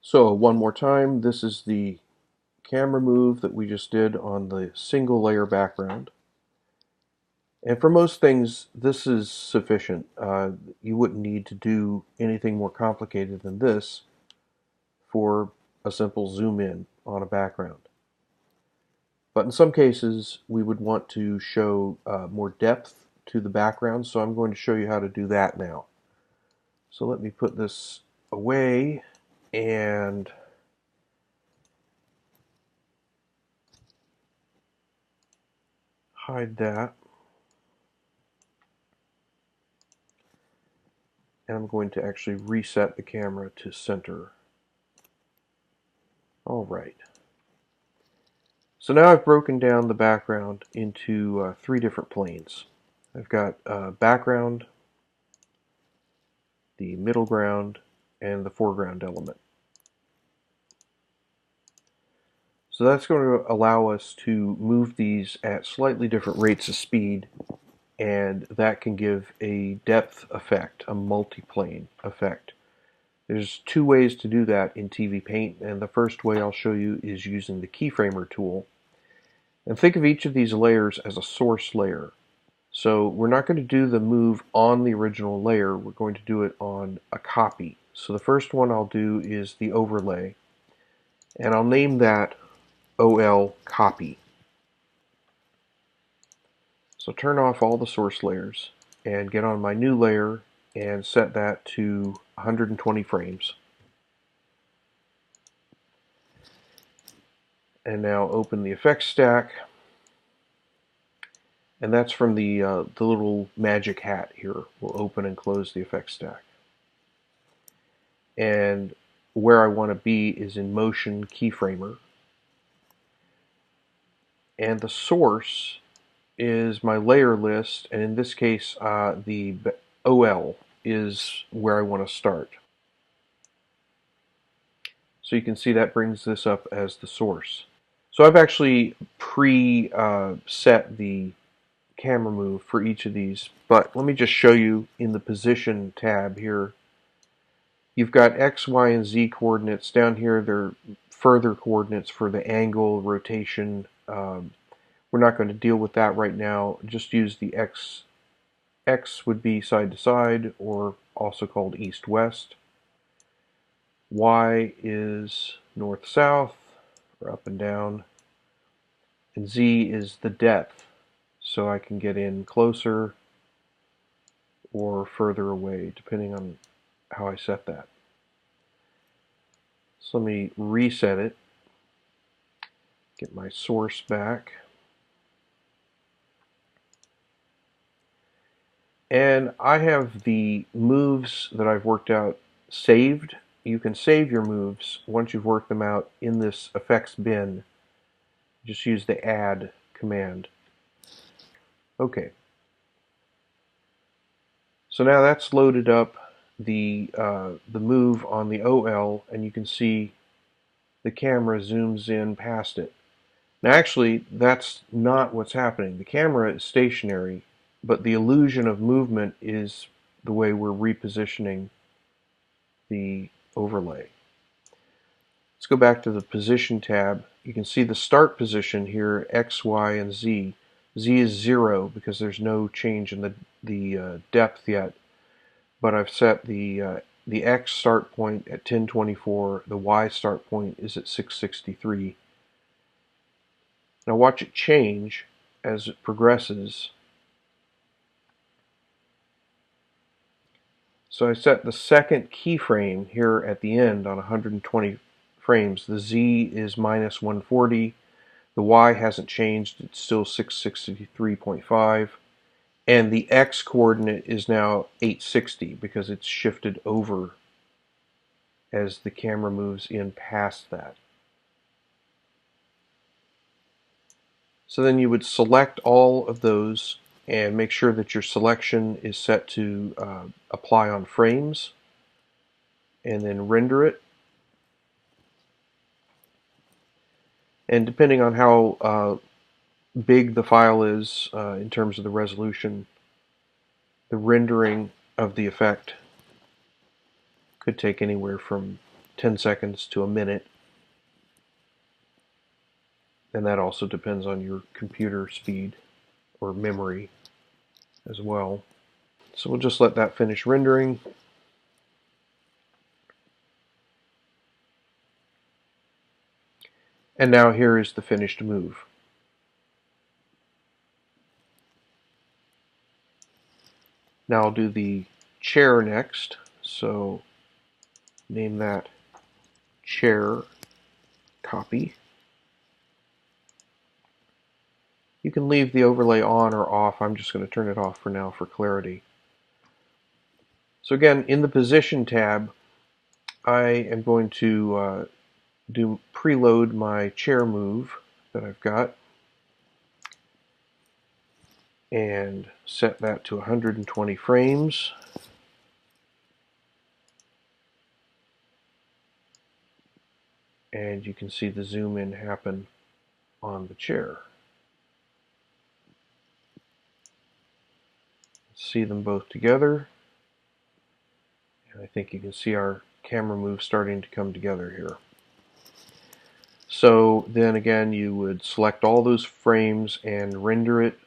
So one more time, this is the camera move that we just did on the single layer background. And for most things, this is sufficient. You wouldn't need to do anything more complicated than this for a simple zoom in on a background. But in some cases, we would want to show more depth to the background, so I'm going to show you how to do that now. So let me put this away and hide that. And I'm going to actually reset the camera to center. Alright. So now I've broken down the background into three different planes. I've got background, the middle ground, and the foreground element. So that's going to allow us to move these at slightly different rates of speed, and that can give a depth effect, a multiplane effect. There's two ways to do that in TVPaint, and the first way I'll show you is using the KeyFramer tool. And think of each of these layers as a source layer. So we're not going to do the move on the original layer, we're going to do it on a copy. So the first one I'll do is the overlay, and I'll name that OL copy. So turn off all the source layers and get on my new layer and set that to 120 frames. And now open the effects stack, and that's from the little magic hat here. We'll open and close the effects stack. And where I want to be is in motion KeyFramer. And the source is my layer list, and in this case the OL is where I want to start. So you can see that brings this up as the source. So I've actually pre-set the camera move for each of these, but let me just show you in the position tab here. You've got X, Y, and Z coordinates. Down here they're further coordinates for the angle, rotation. We're not going to deal with that right now. Just use the X. X would be side to side, or also called east-west. Y is north-south, or up and down. And Z is the depth, so I can get in closer or further away, depending on how I set that. So let me reset it, get my source back. And I have the moves that I've worked out saved. You can save your moves once you've worked them out in this effects bin. Just use the add command. Okay. So now that's loaded up the move on the OL, and you can see the camera zooms in past it. Now actually, that's not what's happening. The camera is stationary, but the illusion of movement is the way we're repositioning the overlay. Let's go back to the position tab. You can see the start position here, X, Y, and Z. Z is 0 because there's no change in the depth yet, but I've set the X start point at 1024, the Y start point is at 663. Now watch it change as it progresses. So I set the second keyframe here at the end on 120 frames. The Z is minus 140. The Y hasn't changed. It's still 663.5. And the X coordinate is now 860 because it's shifted over as the camera moves in past that. So then you would select all of those and make sure that your selection is set to apply on frames, and then render it. And depending on how big the file is in terms of the resolution, the rendering of the effect could take anywhere from 10 seconds to a minute. And that also depends on your computer speed or memory as well. So we'll just let that finish rendering. And now here is the finished move. Now I'll do the chair next. So name that chair copy. You can leave the overlay on or off. I'm just going to turn it off for now for clarity. So again, in the position tab, I am going to preload my chair move that I've got and set that to 120 frames. And you can see the zoom in happen on the chair. See them both together, and I think you can see our camera move starting to come together here. So then again, you would select all those frames and render it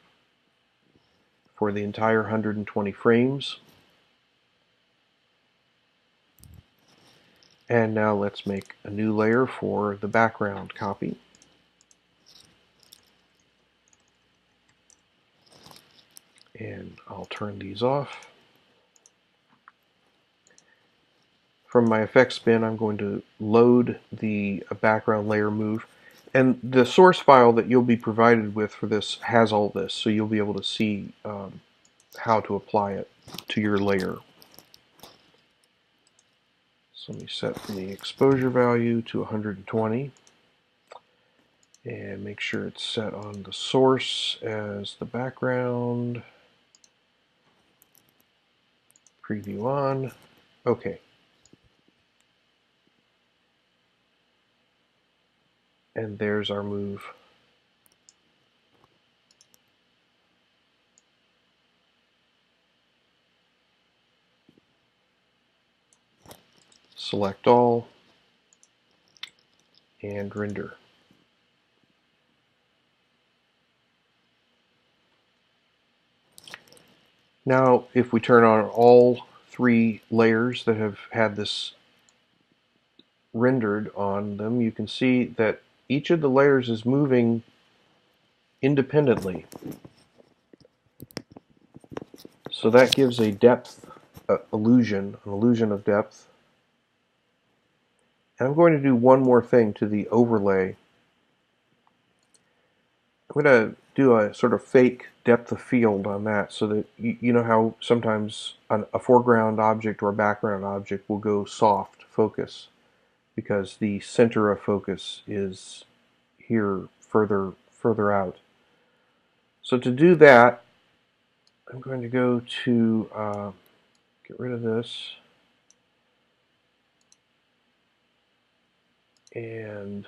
for the entire 120 frames. And now let's make a new layer for the background copy. And I'll turn these off. From my effects bin, I'm going to load the background layer move. And the source file that you'll be provided with for this has all this, so you'll be able to see how to apply it to your layer. So let me set the exposure value to 120 and make sure it's set on the source as the background. Preview on. Okay. And there's our move. Select all and render. Now, if we turn on all three layers that have had this rendered on them, you can see that each of the layers is moving independently. So that gives a depth illusion, an illusion of depth. And I'm going to do one more thing to the overlay. I'm going to do a sort of fake depth of field on that, so that you know how sometimes a foreground object or a background object will go soft focus because the center of focus is here further out. So to do that, I'm going to go to get rid of this and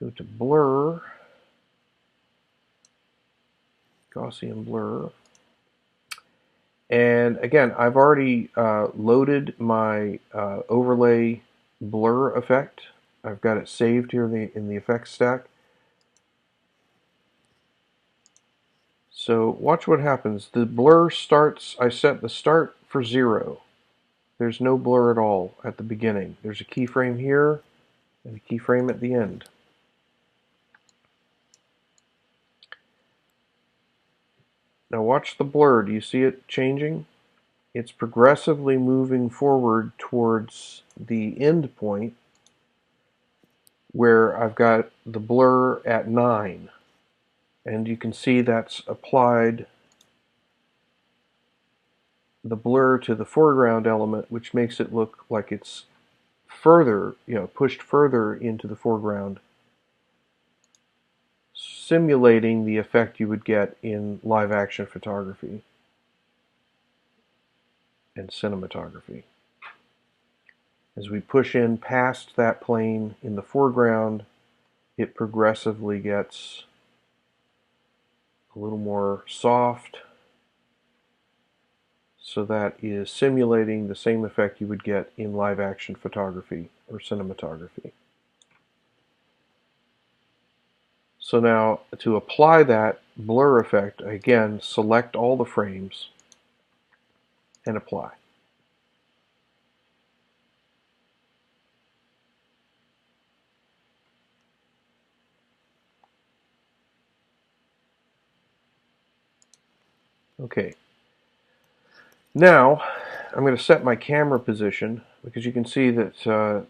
go to blur, Gaussian blur. And again, I've already loaded my overlay blur effect. I've got it saved here in the effects stack. So watch what happens. The blur starts, I set the start for 0. There's no blur at all at the beginning. There's a keyframe here and a keyframe at the end. Now watch the blur. Do you see it changing? It's progressively moving forward towards the end point where I've got the blur at 9. And you can see that's applied the blur to the foreground element, which makes it look like it's further, pushed further into the foreground, simulating the effect you would get in live action photography and cinematography. As we push in past that plane in the foreground, it progressively gets a little more soft, So that is simulating the same effect you would get in live action photography or cinematography. So now to apply that blur effect, again, select all the frames and apply. Okay. Now I'm going to set my camera position because you can see that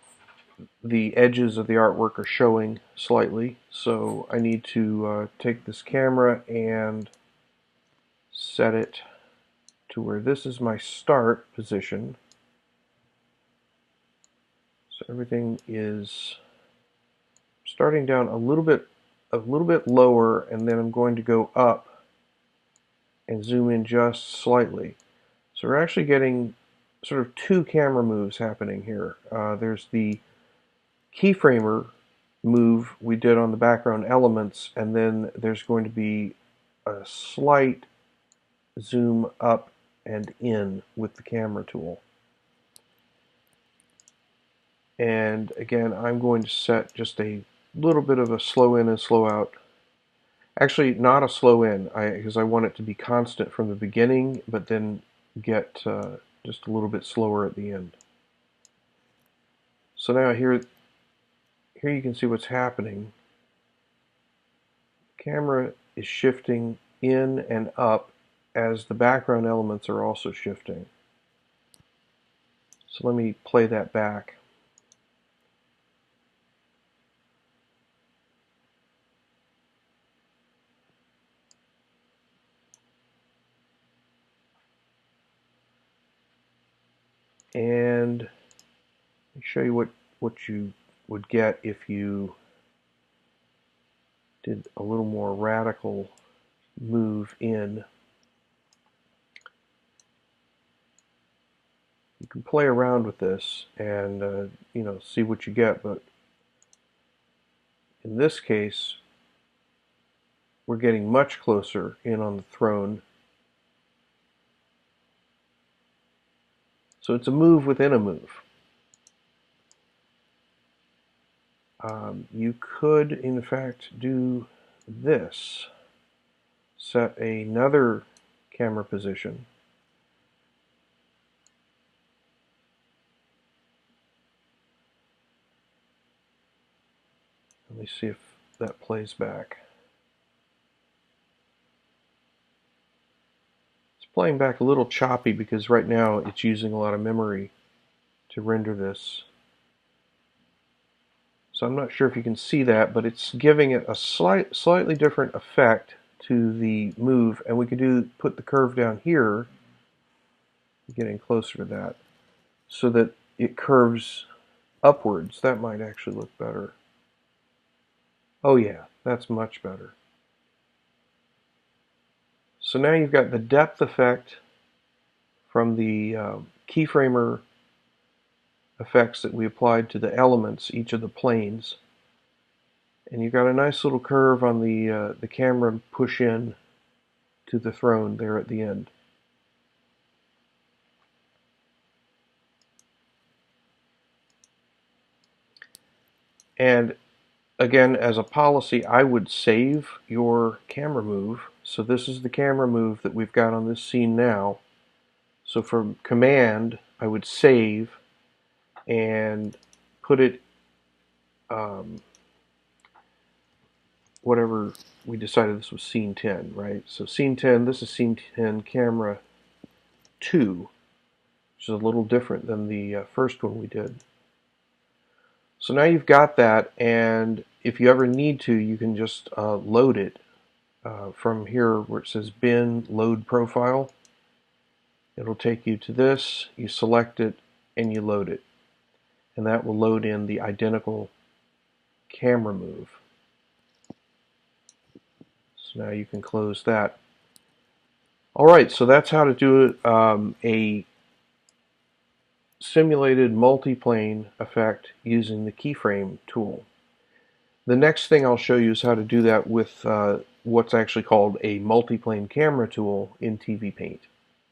the edges of the artwork are showing slightly. So I need to take this camera and set it to where this is my start position. So everything is starting down a little bit lower, and then I'm going to go up and zoom in just slightly. So we're actually getting sort of two camera moves happening here. There's the KeyFramer move we did on the background elements, and then there's going to be a slight zoom up and in with the camera tool. And again, I'm going to set just a little bit of a slow in and slow out. Actually, not a slow in, because I want it to be constant from the beginning, but then get just a little bit slower at the end. So now here you can see what's happening. The camera is shifting in and up as the background elements are also shifting. So let me play that back. And let me show you what you would get if you did a little more radical move in. You can play around with this and see what you get, but in this case we're getting much closer in on the throne. So it's a move within a move. You could in fact do this. Set another camera position. Let me see if that plays back. It's playing back a little choppy because right now it's using a lot of memory to render this. So I'm not sure if you can see that, but it's giving it a slightly different effect to the move, and we could put the curve down here, getting closer to that, so that it curves upwards. That might actually look better. Oh yeah, that's much better. So now you've got the depth effect from the KeyFramer effects that we applied to the elements, each of the planes. And you've got a nice little curve on the camera push in to the throne there at the end. And again, as a policy, I would save your camera move. So this is the camera move that we've got on this scene now. So for command, I would save and put it whatever we decided. This was scene 10, right? So scene 10, this is scene 10 camera 2, which is a little different than the first one we did. So now you've got that, and if you ever need to, you can just load it from here where it says bin load profile. It'll take you to this, you select it, and you load it. And that will load in the identical camera move. So now you can close that. Alright, so that's how to do a simulated multiplane effect using the keyframe tool. The next thing I'll show you is how to do that with what's actually called a multiplane camera tool in TVPaint.